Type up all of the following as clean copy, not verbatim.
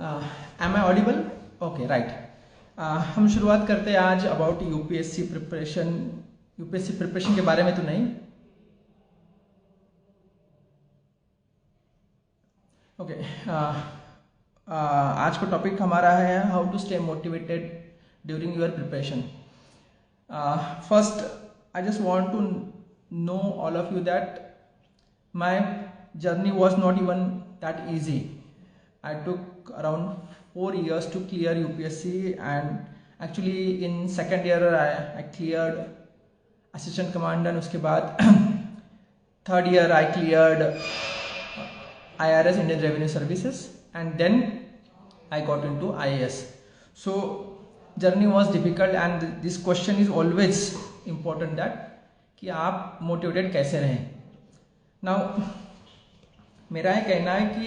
M I audible? Okay right. हम शुरुआत करते हैं आज अबाउट यूपीएससी प्रिपरेशन के बारे में तो नहीं। ओके आज का टॉपिक हमारा है how to stay motivated during your preparation. First I just want to know all of you that my journey was not even that easy. I took around 4 years to clear UPSC, and actually in second year I cleared assistant commander, and उसके बाद third year I cleared IRS Indian Revenue Services, and then I got into IAS. So journey was difficult, and this question is always important that कि आप motivated कैसे रहें। Now मेरा ये कहना है कि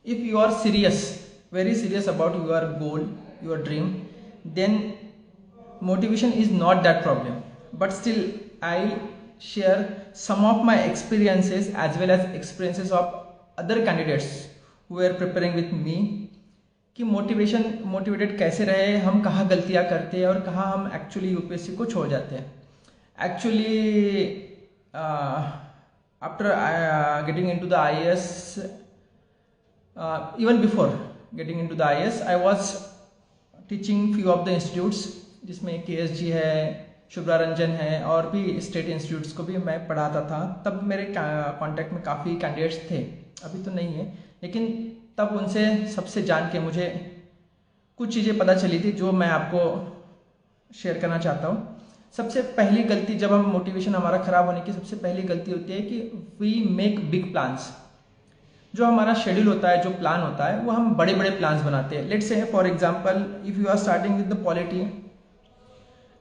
if you are serious, very serious about your goal, your dream, then motivation is not that problem, but still I share some of my experiences as well as experiences of other candidates who are preparing with me कि motivated कैसे रहे, हम कहाँ गलतियाँ करते हैं और कहाँ हम एक्चुअली यूपीएससी को छोड़ जाते हैं। Actually after getting into the IAS, even before getting into the IAS, I was teaching few of the institutes, जिसमें KSG है, शुभ्रा रंजन है, और भी स्टेट इंस्टीट्यूट्स को भी मैं पढ़ाता था। तब मेरे कांटेक्ट में काफ़ी कैंडिडेट्स थे, अभी तो नहीं है, लेकिन तब उनसे सबसे जान के मुझे कुछ चीज़ें पता चली थी जो मैं आपको शेयर करना चाहता हूँ। सबसे पहली गलती, जब हम मोटिवेशन हमारा खराब होने की सबसे पहली गलती होती है कि वी मेक बिग प्लान्स। जो हमारा शेड्यूल होता है, जो प्लान होता है, वो हम बड़े बड़े प्लान्स बनाते हैं। Let's say for example if you are starting with the polity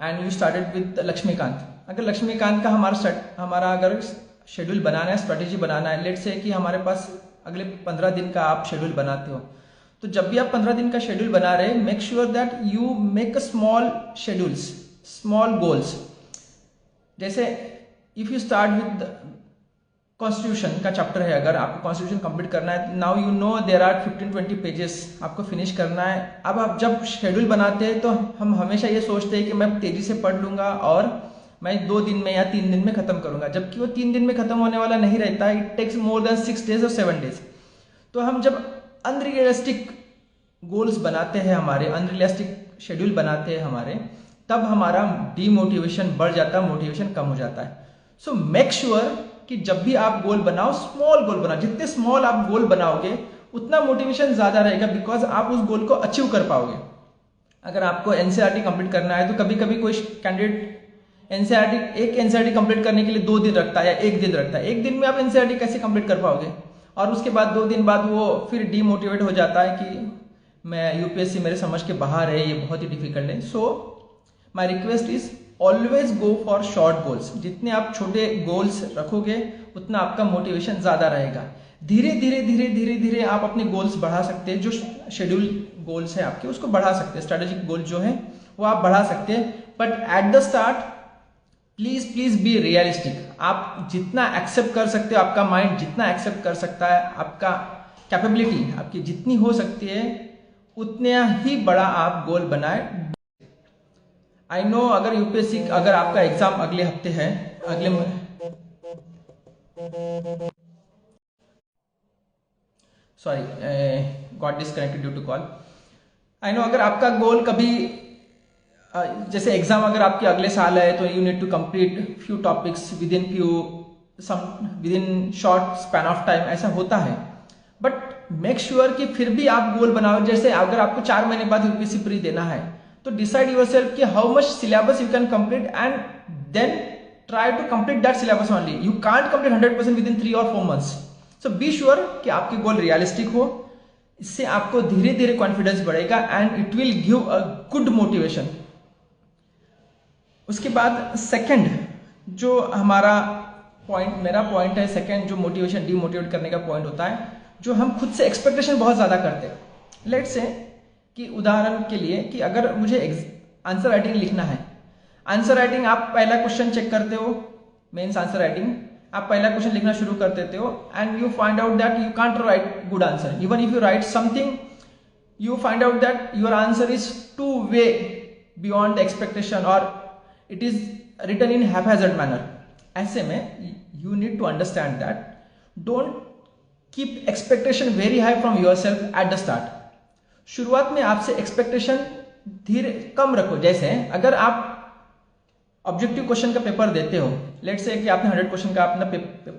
and you started with Laxmikanth. अगर लक्ष्मीकांत का हमारा अगर शेड्यूल बनाना है, स्ट्रेटेजी बनाना है, लेट्स से कि हमारे पास अगले 15 दिन का आप शेड्यूल बनाते हो, तो जब भी आप 15 दिन का शेड्यूल बना रहे, make sure that you make a small schedules, small goals. जैसे if you start with constitution का चैप्टर है, अगर आपको कॉन्स्टिट्यूशन कंप्लीट करना है, now you know there are 15-20 pages आपको फिनिश करना है। अब आप जब शेड्यूल बनाते हैं तो हम हमेशा ये सोचते हैं कि मैं तेजी से पढ़ लूंगा और मैं 2 दिन में या 3 दिन में खत्म करूंगा, जबकि वो 3 दिन में खत्म होने वाला नहीं रहता है। It takes more than 6 days और 7 days। तो हम जब अनरियलिस्टिक गोल्स बनाते हैं, हमारे अनरियलिस्टिक शेड्यूल बनाते हैं हमारे, तब हमारा डीमोटिवेशन बढ़ जाता है, मोटिवेशन कम हो जाता है। सो मेक श्योर कि जब भी आप गोल बनाओ, स्मॉल गोल बनाओ। जितने स्मॉल आप गोल बनाओगे उतना मोटिवेशन ज्यादा रहेगा, बिकॉज आप उस गोल को अचीव कर पाओगे। अगर आपको एनसीईआरटी कंप्लीट करना है, तो कभी कभी कोई कैंडिडेट एक एनसीईआरटी कंप्लीट करने के लिए 2 दिन रखता है या 1 दिन रखता है। 1 दिन में आप एनसीईआरटी कैसे कंप्लीट कर पाओगे? और उसके बाद 2 दिन बाद वो फिर डीमोटिवेट हो जाता है कि मैं यूपीएससी मेरे समझ के बाहर है, ये बहुत ही डिफिकल्ट है। So my request is always go for short goals. जितने आप छोटे गोल्स रखोगे उतना आपका मोटिवेशन ज्यादा रहेगा। धीरे धीरे आप अपने गोल्स बढ़ा सकते हैं। जो शेड्यूल गोल्स है आपके, उसको बढ़ा सकते हैं। स्ट्रेटेजिक गोल जो है वो आप बढ़ा सकते हैं, but at the start please be realistic. आप जितना एक्सेप्ट कर सकते हो, आपका माइंड जितना एक्सेप्ट कर सकता है, आपका कैपेबिलिटी आपकी जितनी हो सकती है, उतना ही बड़ा आप गोल बनाए। आई नो अगर यूपीएससी, अगर आपका एग्जाम अगले हफ्ते है, got disconnected due to call. I know अगर आपका गोल कभी जैसे एग्जाम अगर आपके अगले साल है, तो you need to complete few topics within short span of time, ऐसा होता है। बट मेक श्योर कि फिर भी आप गोल बनाओ। जैसे अगर आपको 4 महीने बाद यूपीएससी प्री देना है, तो डिसाइड योरसेल्फ कि how much syllabus you can complete and then try to complete that syllabus only. You can't complete 100% within 3 or 4 months। So be sure कि आपके गोल रियलिस्टिक हो। इससे आपको धीरे धीरे कॉन्फिडेंस बढ़ेगा and it will give a good motivation. उसके बाद सेकंड जो हमारा पॉइंट, मेरा पॉइंट है सेकंड, जो मोटिवेशन डीमोटिवेट करने का पॉइंट होता है, जो हम खुद से एक्सपेक्टेशन बहुत ज्यादा करते हैं। लेट्स से कि उदाहरण के लिए कि अगर मुझे आंसर राइटिंग लिखना है, आंसर राइटिंग आप पहला क्वेश्चन चेक करते हो, मेंस आंसर राइटिंग आप पहला क्वेश्चन लिखना शुरू कर देते हो, and you find out that you can't right good answer. Even if you right something you find out that your answer is too way beyond the expectation or it is written in haphazard manner. ऐसे में you need to understand that don't keep expectation very high from yourself at the start. शुरुआत में आपसे expectation धीरे कम रखो. जैसे अगर आप ऑब्जेक्टिव क्वेश्चन का पेपर देते हो, लेट्स से कि आपने 100 क्वेश्चन का अपना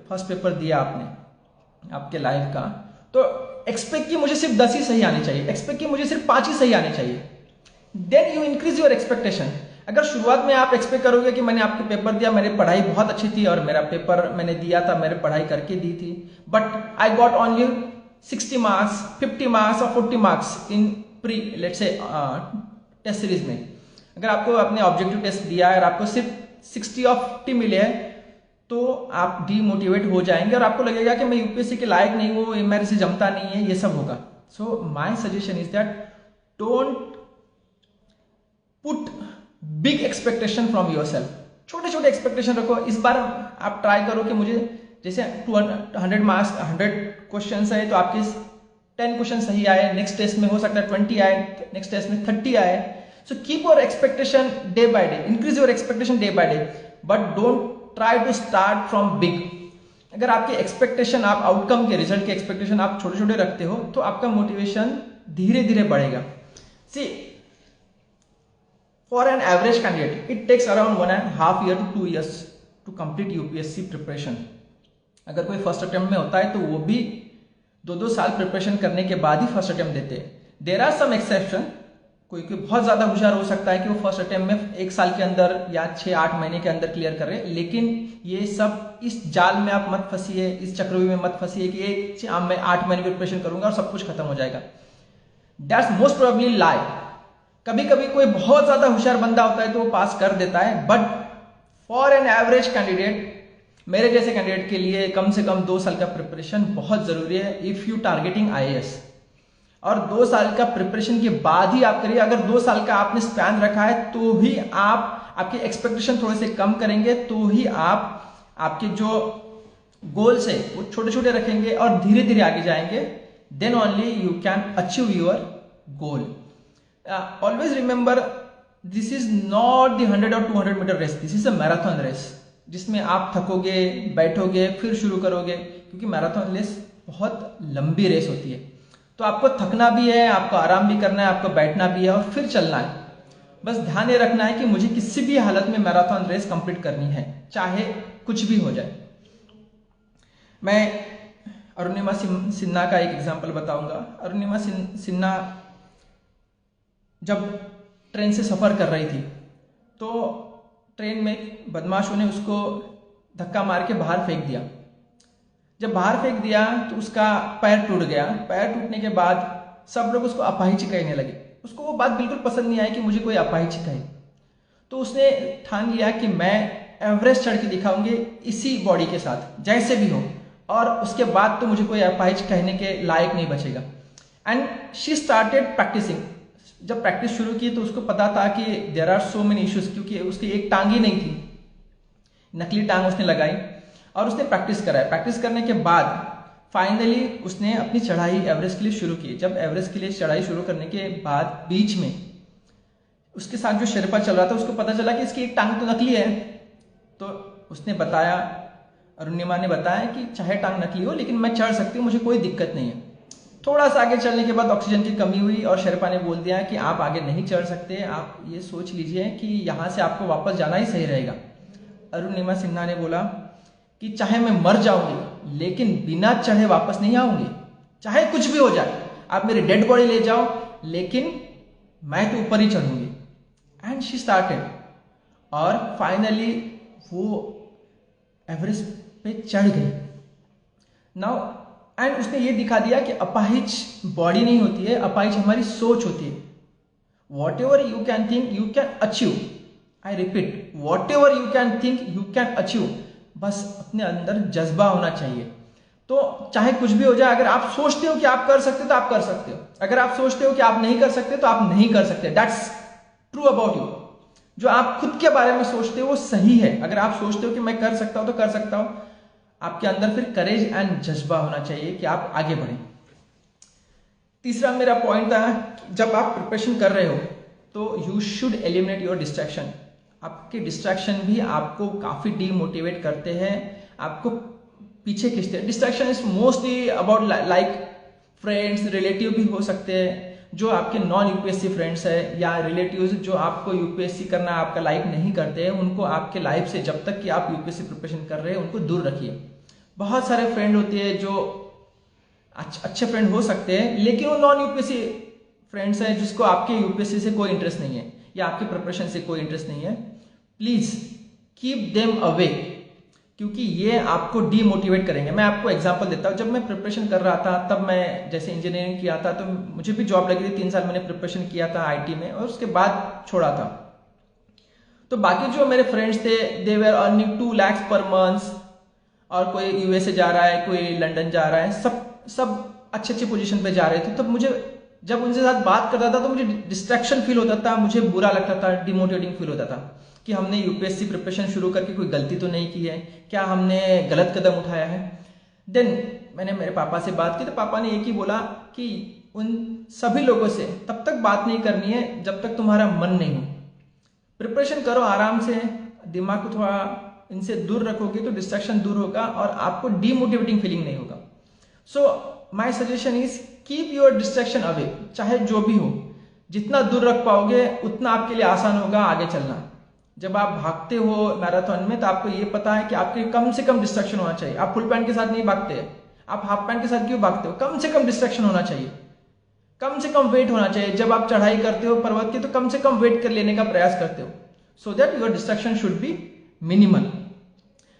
फर्स्ट पेपर दिया आपने आपके लाइफ का, तो एक्सपेक्ट कि मुझे सिर्फ 10 ही सही आने चाहिए, एक्सपेक्ट कि मुझे सिर्फ 5 ही सही आने चाहिए. Then you increase your expectation. अगर शुरुआत में आप एक्सपेक्ट करोगे कि मैंने आपको पेपर दिया, मेरी पढ़ाई बहुत अच्छी थी और मेरा पेपर मैंने दिया था, मैंने पढ़ाई करके दी थी, but I got only 60 marks, 50 marks और 40 marks in pre let's say test series में. अगर आपको अपने ऑब्जेक्टिव टेस्ट दिया है और आपको सिर्फ 60 और 50 मिले हैं, तो आप डीमोटिवेट हो जाएंगे और आपको लगेगा कि मैं यूपीएससी के लायक नहीं हूँ, मेरे से जमता नहीं है, ये सब होगा. So my suggestion is that don't put big expectation from yourself. छोटे छोटे एक्सपेक्टेशन रखो. इस बार आप ट्राई करो कि मुझे जैसे 100 मार्क्स 100 क्वेश्चन है तो आपके 10 क्वेश्चन सही आए, नेक्स्ट टेस्ट में हो सकता है 20 आए, नेक्स्ट टेस्ट में 30 आए. So keep your expectation day by day, increase your expectation day by day, but don't try to start from big. अगर आपके एक्सपेक्टेशन, आप आउटकम के रिजल्ट के एक्सपेक्टेशन आप छोटे छोटे रखते हो, तो आपका मोटिवेशन धीरे धीरे बढ़ेगा. See for an average candidate it takes around 1.5 year to 2 years to complete UPSC preparation. अगर कोई फर्स्ट अटेम्प्ट में होता है तो वो भी 2-2 साल प्रिपरेशन करने के बाद ही फर्स्ट अटेम्प्ट देते हैं. There are some exception. कोई बहुत ज्यादा होशियार हो सकता है कि वो फर्स्ट अटेम्प्ट में 1 साल के अंदर या 6-8 महीने के अंदर क्लियर कर रहे हैं. लेकिन ये सब इस जाल में आप मत फंसिए, इस चक्रव्यूह में मत फंसिए कि एक मैं 8 महीने प्रिपरेशन करूंगा और सब कुछ खत्म हो जाएगा. दैट्स मोस्ट प्रोबेबली लाई. कभी कभी कोई बहुत ज्यादा होशियार बंदा होता है तो वो पास कर देता है, but for an average candidate, मेरे जैसे कैंडिडेट के लिए कम से कम 2 साल का प्रिपरेशन बहुत जरूरी है इफ यू टारगेटिंग आईएएस. और 2 साल का प्रिपरेशन के बाद ही आप करिए. अगर 2 साल का आपने स्पैन रखा है तो ही आप आपके एक्सपेक्टेशन थोड़े से कम करेंगे, तो ही आप आपके जो गोल्स है वो छोटे छोटे रखेंगे और धीरे धीरे आगे जाएंगे. Then only you can achieve your goal. Always remember this is not the 100 और 200 metre race, this is a marathon race जिसमें आप थकोगे, बैठोगे, फिर शुरू करोगे, क्योंकि मैराथन रेस बहुत लंबी रेस होती है. तो आपको थकना भी है, आपको आराम भी करना है, आपको बैठना भी है और फिर चलना है. बस ध्यान ये रखना है कि मुझे किसी भी हालत में मैराथन रेस कंप्लीट करनी है, चाहे कुछ भी हो जाए. मैं अरुणिमा सिन्हा का एक एग्जांपल बताऊंगा. अरुणिमा सिन्हा जब ट्रेन से सफर कर रही थी तो ट्रेन में बदमाशों ने उसको धक्का मार के बाहर फेंक दिया. जब बाहर फेंक दिया तो उसका पैर टूट गया. पैर टूटने के बाद सब लोग उसको अपाहिज कहने लगे. उसको वो बात बिल्कुल पसंद नहीं आई कि मुझे कोई अपाहिज कहे. तो उसने ठान लिया कि मैं एवरेस्ट चढ़ के दिखाऊंगी इसी बॉडी के साथ, जैसे भी हो, और उसके बाद तो मुझे कोई अपाहिज कहने के लायक नहीं बचेगा. And she started practising. जब प्रैक्टिस शुरू की तो उसको पता था कि there are so many issues, क्योंकि उसकी एक टांग ही नहीं थी, नकली टांग उसने लगाई और उसने प्रैक्टिस कराई. प्रैक्टिस करने के बाद फाइनली उसने अपनी चढ़ाई एवरेस्ट के लिए शुरू की. जब एवरेस्ट के लिए चढ़ाई शुरू करने के बाद बीच में उसके साथ जो शेरपा चल रहा था उसको पता चला कि इसकी एक टांग तो नकली है. तो उसने बताया, अरुणिमा ने बताया कि चाहे टांग नकली हो लेकिन मैं चढ़ सकती हूँ, मुझे कोई दिक्कत नहीं है. थोड़ा सा आगे चलने के बाद ऑक्सीजन की कमी हुई और शेरपा ने बोल दिया कि आप आगे नहीं चढ़ सकते, आप ये सोच लीजिए कि यहाँ से आपको वापस जाना ही सही रहेगा. अरुणिमा सिन्हा ने बोला कि चाहे मैं मर जाऊंगी लेकिन बिना चढ़े वापस नहीं आऊंगी, चाहे कुछ भी हो जाए, आप मेरी डेड बॉडी ले जाओ, लेकिन मैं तो ऊपर ही चढ़ूंगी. एंड शी स्टार्टेड और फाइनली वो एवरेस्ट पे चढ़ गई. नाउ एंड उसने ये दिखा दिया कि अपाहिज बॉडी नहीं होती है, अपाहिज हमारी सोच होती है. What ever you can think you can achieve. I repeat, what ever you can think you can achieve. बस अपने अंदर जज्बा होना चाहिए. तो चाहे कुछ भी हो जाए, अगर आप सोचते हो कि आप कर सकते हो तो आप कर सकते हो. अगर आप सोचते हो कि आप नहीं कर सकते तो आप नहीं कर सकते. That's true about you. जो आप खुद के बारे में सोचते हो वो सही है. अगर आप सोचते हो कि मैं कर सकता हूं तो कर सकता हूं, आपके अंदर फिर करेज एंड जज्बा होना चाहिए कि आप आगे बढ़ें. तीसरा मेरा पॉइंट था, जब आप प्रिपरेशन कर रहे हो तो you should eliminate your distraction. आपके डिस्ट्रैक्शन भी आपको काफ़ी डीमोटिवेट करते हैं, आपको पीछे खींचते हैं। Distraction is mostly about like friends, relative भी हो सकते हैं, जो आपके नॉन यूपीएससी फ्रेंड्स है, या रिलेटिव्स जो आपको यूपीएससी करना आपका लाइक नहीं करते हैं, उनको आपके लाइफ से जब तक कि आप यूपीएससी प्रिपरेशन कर रहे हैं उनको दूर रखिए। बहुत सारे फ्रेंड होते हैं जो अच्छे फ्रेंड हो सकते हैं, लेकिन वो नॉन यूपीएससी फ्रेंड्स हैं जिसको आपके यूपीएससी से कोई इंटरेस्ट नहीं है या आपकी प्रिपरेशन से कोई इंटरेस्ट नहीं है। प्लीज कीप देम अवे, क्योंकि ये आपको डीमोटिवेट करेंगे। मैं आपको एग्जांपल देता हूँ, जब मैं प्रिपरेशन कर रहा था तब मैं जैसे इंजीनियरिंग किया था तो मुझे भी जॉब लगी थी, 3 साल मैंने प्रिपरेशन किया था आईटी में और उसके बाद छोड़ा था। तो बाकी जो मेरे फ्रेंड्स थे they were earning 2 lakhs per month, और कोई यूएसए जा रहा है, कोई लंदन जा रहा है, सब अच्छी पोजीशन पे जा रहे थे। तब मुझे जब उनके साथ बात करता था तो मुझे डिस्ट्रैक्शन फील होता था, मुझे बुरा लगता था, डिमोटिवेटिंग फील होता था कि हमने यूपीएससी प्रिपरेशन शुरू करके कोई गलती तो नहीं की है, क्या हमने गलत कदम उठाया है। देन मैंने मेरे पापा से बात की तो पापा ने एक ही बोला कि उन सभी लोगों से तब तक बात नहीं करनी है जब तक तुम्हारा मन नहीं हो। प्रिपरेशन करो आराम से, दिमाग को थोड़ा इनसे दूर रखोगे तो डिस्ट्रैक्शन दूर होगा और आपको डीमोटिवेटिंग फीलिंग नहीं होगा। So my suggestion is keep your distraction away, चाहे जो भी हो, जितना दूर रख पाओगे उतना आपके लिए आसान होगा आगे चलना। जब आप भागते हो मैराथन में तो आपको ये पता है कि आपके कम से कम डिस्ट्रैक्शन होना चाहिए। आप फुल पैंट के साथ नहीं भागते, आप हाफ पैंट के साथ क्यों भागते हो? कम से कम डिस्ट्रैक्शन होना चाहिए, कम से कम वेट होना चाहिए। जब आप चढ़ाई करते हो पर्वत की तो कम से कम वेट कर लेने का प्रयास करते हो, so that your distraction should be minimal.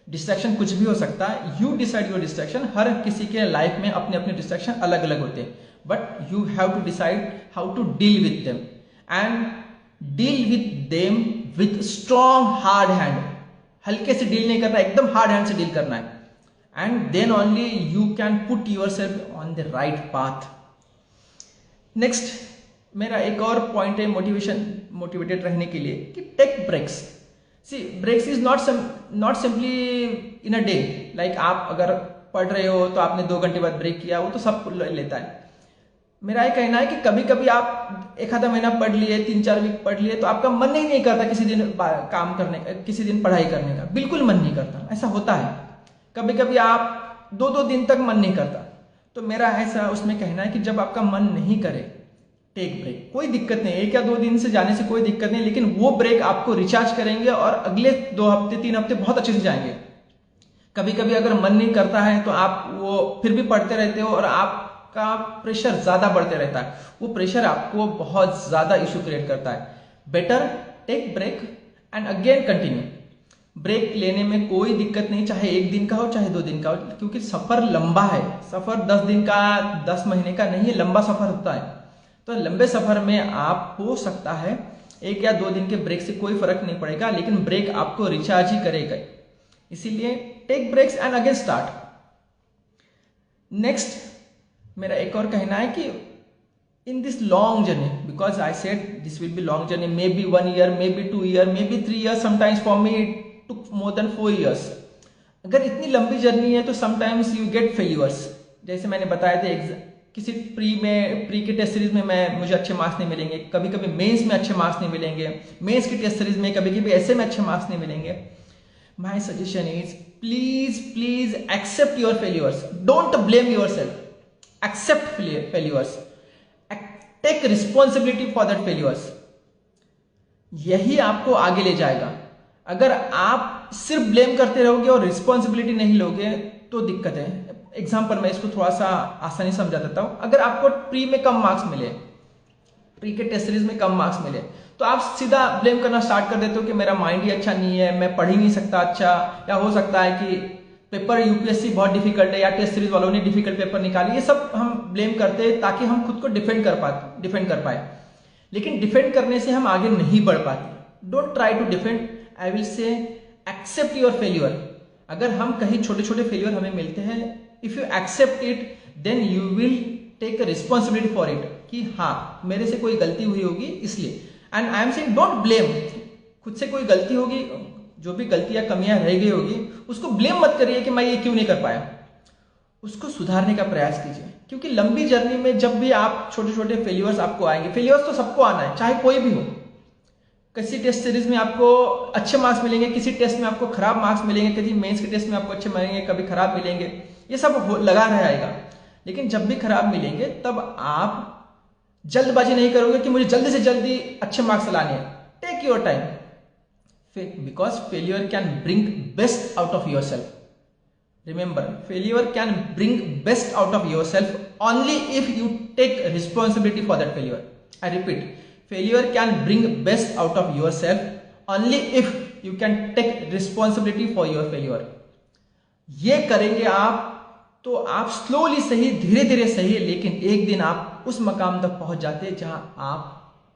Distraction कुछ भी हो सकता है, यू डिसाइड योर डिस्ट्रैक्शन। हर किसी के लाइफ में अपने अपने डिस्ट्रैक्शन अलग अलग होते हैं, but you have to decide how to deal with them and deal with them with strong hard hand. हल्के से डील नहीं करना, एकदम हार्ड हैंड से डील करना है, and then only you can put yourself on the right path. Next मेरा एक और पॉइंट है मोटिवेटेड रहने के लिए कि take breaks. See breaks is not simply in a day, like आप अगर पढ़ रहे हो तो आपने 2 घंटे बाद ब्रेक किया, वो तो सब लेता है। मेरा ये कहना है कि कभी कभी आप 1 आधा महीना पढ़ लिए, 3-4 वीक पढ़ लिए तो आपका मन ही नहीं करता किसी दिन काम करने का, किसी दिन पढ़ाई करने का, बिल्कुल मन नहीं करता। ऐसा होता है, कभी कभी आप 2-2 दिन तक मन नहीं करता। तो मेरा ऐसा उसमें कहना है कि जब आपका मन नहीं करे, टेक ब्रेक, कोई दिक्कत नहीं, 1 या 2 दिन से जाने से कोई दिक्कत नहीं, लेकिन वो ब्रेक आपको रिचार्ज करेंगे और अगले 2 हफ्ते 3 हफ्ते बहुत अच्छे से जाएंगे। कभी कभी अगर मन नहीं करता है तो आप वो फिर भी पढ़ते रहते हो और आपका प्रेशर ज्यादा बढ़ते रहता है, वो प्रेशर आपको बहुत ज्यादा इश्यू क्रिएट करता है। Better take break and again continue. Break लेने में कोई दिक्कत नहीं, चाहे 1 दिन का हो चाहे 2 दिन का हो, क्योंकि सफर लंबा है। सफर 10 दिन का 10 महीने का नहीं है, लंबा सफर होता है। तो लंबे सफर में आप हो सकता है 1 या 2 दिन के ब्रेक से कोई फर्क नहीं पड़ेगा, लेकिन ब्रेक आपको रिचार्ज ही करेगा। इसीलिए take breaks and again start. Next मेरा एक और कहना है कि in this long journey, because I said this will be long journey, maybe 1 year, maybe 2 year, maybe 3 years, sometimes for me it took more than 4 years। अगर इतनी लंबी journey है तो समटाइम्स यू गेट फेल्यूअर्स। जैसे मैंने बताया था, किसी प्री के टेस्ट सीरीज में मुझे अच्छे मार्क्स नहीं मिलेंगे, कभी कभी मेंस में अच्छे मार्क्स नहीं मिलेंगे, मेंस की टेस्ट सीरीज में कभी कभी ऐसे में अच्छे मार्क्स नहीं मिलेंगे। My suggestion is please accept your failures, don't blame your self, accept failures, take responsibility for that failures. यही आपको आगे ले जाएगा। अगर आप सिर्फ ब्लेम करते रहोगे और रिस्पॉन्सिबिलिटी नहीं लोगे तो दिक्कत है। एग्जाम्पल मैं इसको थोड़ा सा आसानी समझा देता हूं। अगर आपको प्री में कम मार्क्स मिले, प्री के टेस्ट सीरीज में कम मार्क्स मिले, तो आप सीधा ब्लेम करना स्टार्ट कर देते हो कि मेरा माइंड ही अच्छा नहीं है, मैं पढ़ ही नहीं सकता अच्छा, या हो सकता है कि पेपर यूपीएससी बहुत डिफिकल्ट है या टेस्ट सीरीज वालों ने डिफिकल्ट पेपर निकाले। ये सब हम ब्लेम करते हैं ताकि हम खुद को डिफेंड कर पाए, लेकिन डिफेंड करने से हम आगे नहीं बढ़ पाते। Don't try to defend, I will say accept your failure. अगर हम कहीं छोटे छोटे फेल्यूअर हमें मिलते हैं, if you accept it then you will take a responsibility for it, कि हाँ मेरे से कोई गलती हुई होगी इसलिए। And I am saying don't blame, खुद से कोई गलती होगी, जो भी गलतियां कमियां रह गई होगी उसको ब्लेम मत करिए कि मैं ये क्यों नहीं कर पाया, उसको सुधारने का प्रयास कीजिए। क्योंकि लंबी जर्नी में जब भी आप छोटे छोटे फेलियर्स आपको आएंगे, फेलियर्स तो सबको आना है, चाहे कोई भी हो। किसी टेस्ट सीरीज में आपको अच्छे मार्क्स मिलेंगे, किसी टेस्ट में आपको खराब मार्क्स मिलेंगे, किसी मेंस के टेस्ट में आपको अच्छे मिलेंगे, कभी खराब मिलेंगे, ये सब लगा रहेगा। लेकिन जब भी खराब मिलेंगे तब आप जल्दबाजी नहीं करोगे कि मुझे जल्दी से जल्दी अच्छे मार्क्स लाने हैं। Take your time, because failure can bring best out of yourself. Remember, failure can bring best out of yourself only if you take responsibility for that failure. I repeat, failure can bring best out of yourself only if you can take responsibility for your failure. ये करेंगे आप तो आप slowly सही, धीरे धीरे सही, लेकिन एक दिन आप उस मकाम तक पहुंच जाते हैं जहां आप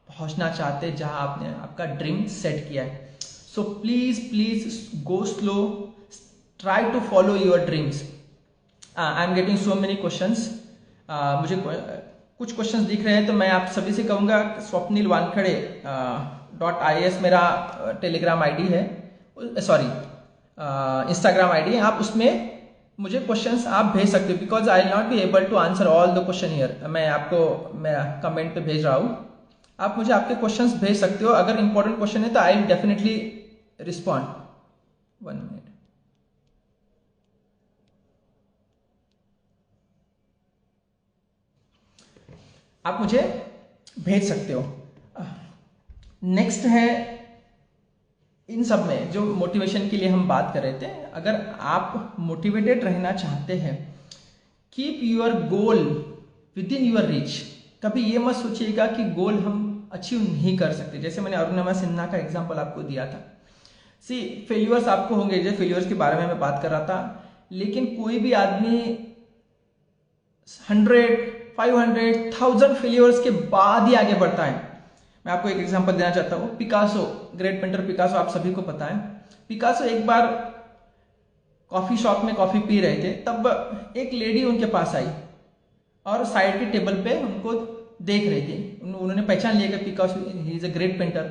पहुंचना चाहते हैं, जहां आपने आपका ड्रीम सेट किया है। So please go slow, try to follow your dreams. I'm getting so many questions. मुझे कुछ क्वेश्चंस दिख रहे हैं, तो मैं आप सभी से कहूँगा स्वप्निल वानखड़े .is मेरा टेलीग्राम आईडी है, सॉरी इंस्टाग्राम आईडी है। आप उसमें मुझे क्वेश्चंस आप भेज सकते हो, because I will not be able to answer all the question here. मैं आपको मेरा कमेंट पे भेज रहा हूँ, आप मुझे आपके क्वेश्चंस भेज सकते हो। अगर इंपॉर्टेंट क्वेश्चन है तो I will definitely respond. 1 minute. आप मुझे भेज सकते हो। नेक्स्ट है, इन सब में जो मोटिवेशन के लिए हम बात कर रहे थे, अगर आप मोटिवेटेड रहना चाहते हैं, keep your goal with in your reach. कभी ये मत सोचिएगा कि गोल हम अचीव नहीं कर सकते। जैसे मैंने अरुणिमा सिन्हा का एग्जांपल आपको दिया था। सी फेल्यूर्स आपको होंगे, जो फेल्यूर्स के बारे में मैं बात कर रहा था, लेकिन कोई भी आदमी 100, 500, 1000 फेलियर्स के बाद ही आगे बढ़ता है। मैं आपको एक एग्जांपल देना चाहता हूँ। पिकासो, ग्रेट पेंटर पिकासो, आप सभी को पता है। पिकासो एक बार कॉफी शॉप में कॉफी पी रहे थे, तब एक लेडी उनके पास आई और साइड के टेबल पे उनको देख रही थी। उन्होंने पहचान लिया कि Picasso he is a great painter.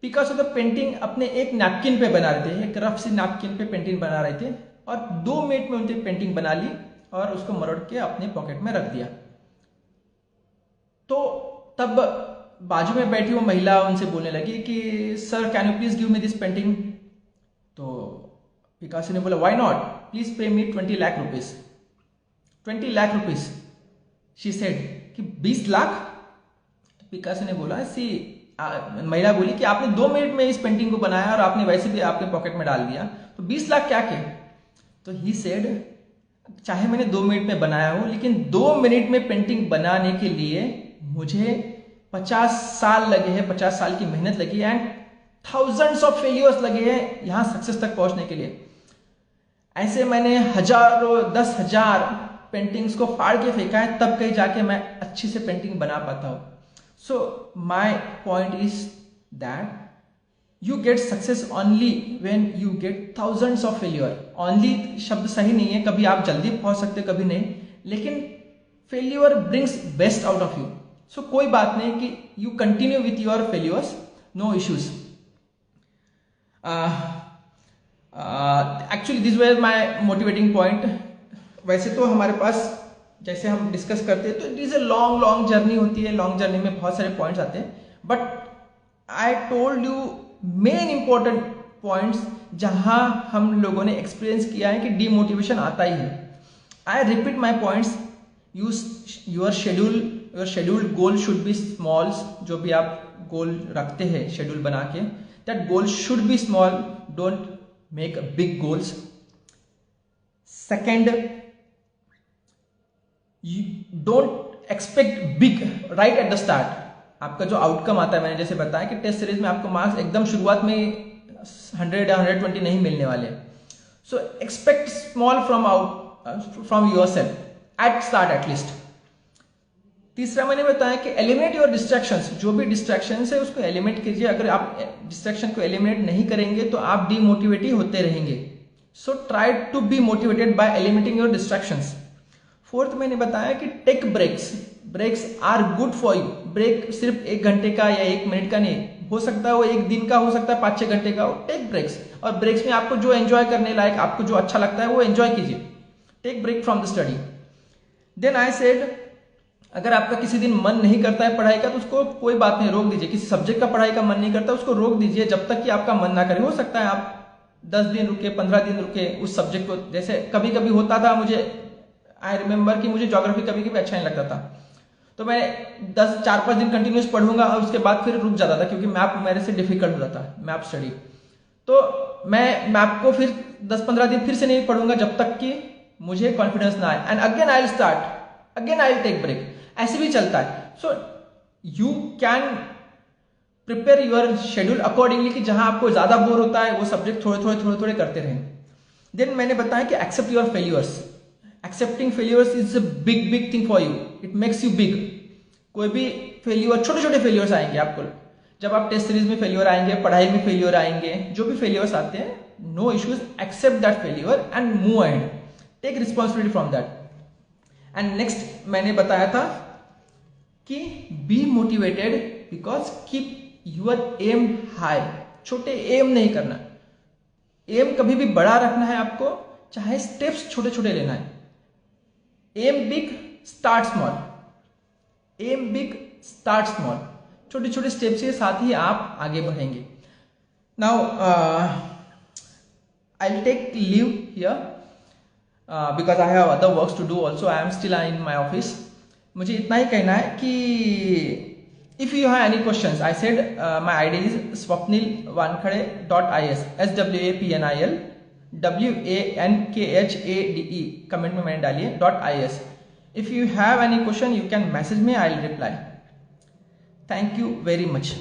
Picasso तो पेंटिंग अपने एक नैपकिन पे बना रहे थे, एक रफ सी नैपकिन पे पेंटिंग बना रहे थे, और 2 मिनट में उनकी पेंटिंग बना ली और उसको मरोड़ के अपने पॉकेट में रख दिया। तो तब बाजू में बैठी वो महिला उनसे बोलने लगी कि sir can you please give me this painting. तो पिकासो ने बोला why not, please pay me 20 lakh rupees. 20 lakh rupees she said, कि 20 लाख। तो पिकासो ने बोला महिला बोली कि आपने 2 मिनट में इस पेंटिंग को बनाया और आपने वैसे भी आपके पॉकेट में डाल दिया, तो 20 लाख क्या के। तो ही सेड, चाहे मैंने 2 मिनट में बनाया हो, लेकिन 2 मिनट में पेंटिंग बनाने के लिए मुझे 50 साल लगे हैं, 50 साल की मेहनत लगी है, एंड थाउजेंड्स ऑफ फेलियर्स लगे हैं यहां सक्सेस तक पहुंचने के लिए। ऐसे मैंने हजारों, 10,000 पेंटिंग्स को फाड़ के फेंका है, तब कहीं जाके मैं अच्छी से पेंटिंग बना पाता हूं। So my point is that you get success only when you get thousands of failure. Only शब्द सही नहीं है, कभी आप जल्दी पहुंच सकते, कभी नहीं, लेकिन failure brings best out of you. So कोई बात नहीं कि you continue with your failures, no issues. Actually this were my motivating point. वैसे तो हमारे पास जैसे हम डिस्कस करते हैं तो it is a long journey होती है, लॉन्ग जर्नी में बहुत सारे पॉइंट्स आते हैं, but I told you main important points जहां हम लोगों ने एक्सपीरियंस किया है कि डीमोटिवेशन आता ही है। I repeat my points, your scheduled goal should be small. जो भी आप गोल रखते हैं शेड्यूल बना के, that goal should be small, don't make big goals. Second, you don't expect big right at the start। आपका जो आउटकम आता है, मैंने जैसे बताया कि टेस्ट सीरीज में आपको मार्क्स एकदम शुरुआत में 100 या 120 नहीं मिलने वाले। So expect small from yourself at start at least. तीसरा मैंने बताया कि एलिमिनेट योर डिस्ट्रैक्शंस। जो भी डिस्ट्रैक्शंस है उसको एलिमिनेट कीजिए। अगर आप डिस्ट्रैक्शन को एलिमिनेट नहीं करेंगे तो आप डीमोटिवेट ही होते रहेंगे। So try to be motivated by eliminating your distractions. Fourth मैंने बताया कि take breaks are good for you. Break सिर्फ 1 घंटे का या 1 मिनट का नहीं हो सकता, वो 1 दिन का हो सकता है, 5-6 घंटे का हो। टेक ब्रेक्स, और ब्रेक्स में आपको जो एंजॉय करने लायक, आपको जो अच्छा लगता है वो एंजॉय कीजिए। Take break from the study. Then I said अगर आपका किसी दिन मन नहीं करता है पढ़ाई का तो उसको कोई बात नहीं, रोक दीजिए। किसी सब्जेक्ट का पढ़ाई का मन नहीं करता उसको रोक दीजिए जब तक कि आपका मन ना करे। हो सकता है आप 10 दिन रुके, 15 दिन रुके उस सब्जेक्ट को। जैसे कभी कभी होता था मुझे, आई रिमेम्बर कि मुझे ज्योग्राफी कभी कभी अच्छा नहीं लगता था, तो मैं 4-5 दिन कंटिन्यूस पढ़ूंगा और उसके बाद फिर रुक जाता था क्योंकि मैप मेरे से डिफिकल्ट हो जाता है, मैप स्टडी। तो मैं मैप को फिर 10-15 दिन फिर से नहीं पढ़ूंगा जब तक कि मुझे कॉन्फिडेंस ना आए, and again I will start, again I will take break. ऐसे भी चलता है। So you can prepare your schedule accordingly कि जहां आपको ज्यादा बोर होता है वो सब्जेक्ट थोड़े करते रहें। देन मैंने बताया कि accept your failures. Accepting failures is a big thing for you, it makes you big. कोई भी फेल्यूर, छोटे फेल्यूर्स आएंगे आपको, जब आप टेस्ट सीरीज में फेल्यूर आएंगे, पढ़ाई में फेल्यूर आएंगे, जो भी फेल्यूर्स आते हैं, no issues, accept that failure and move ahead, take responsibility from that. And next मैंने बताया था कि be motivated because keep your aim high. छोटे एम नहीं करना, एम कभी भी बड़ा रखना है आपको, चाहे स्टेप्स छोटे लेना है। Aim big start small, aim big start small, छोटे स्टेप्स के साथ ही आप आगे बढ़ेंगे। Now I will take leave here because I have other works to do also, I am still in my office. मुझे इतना ही कहना है कि if you have any questions, I said my ID is swapnilwankhede.is, SWAPNIL WANKHADE, comment में मैंने डाली है .is। If you have any question you can message me, I will reply. Thank you very much.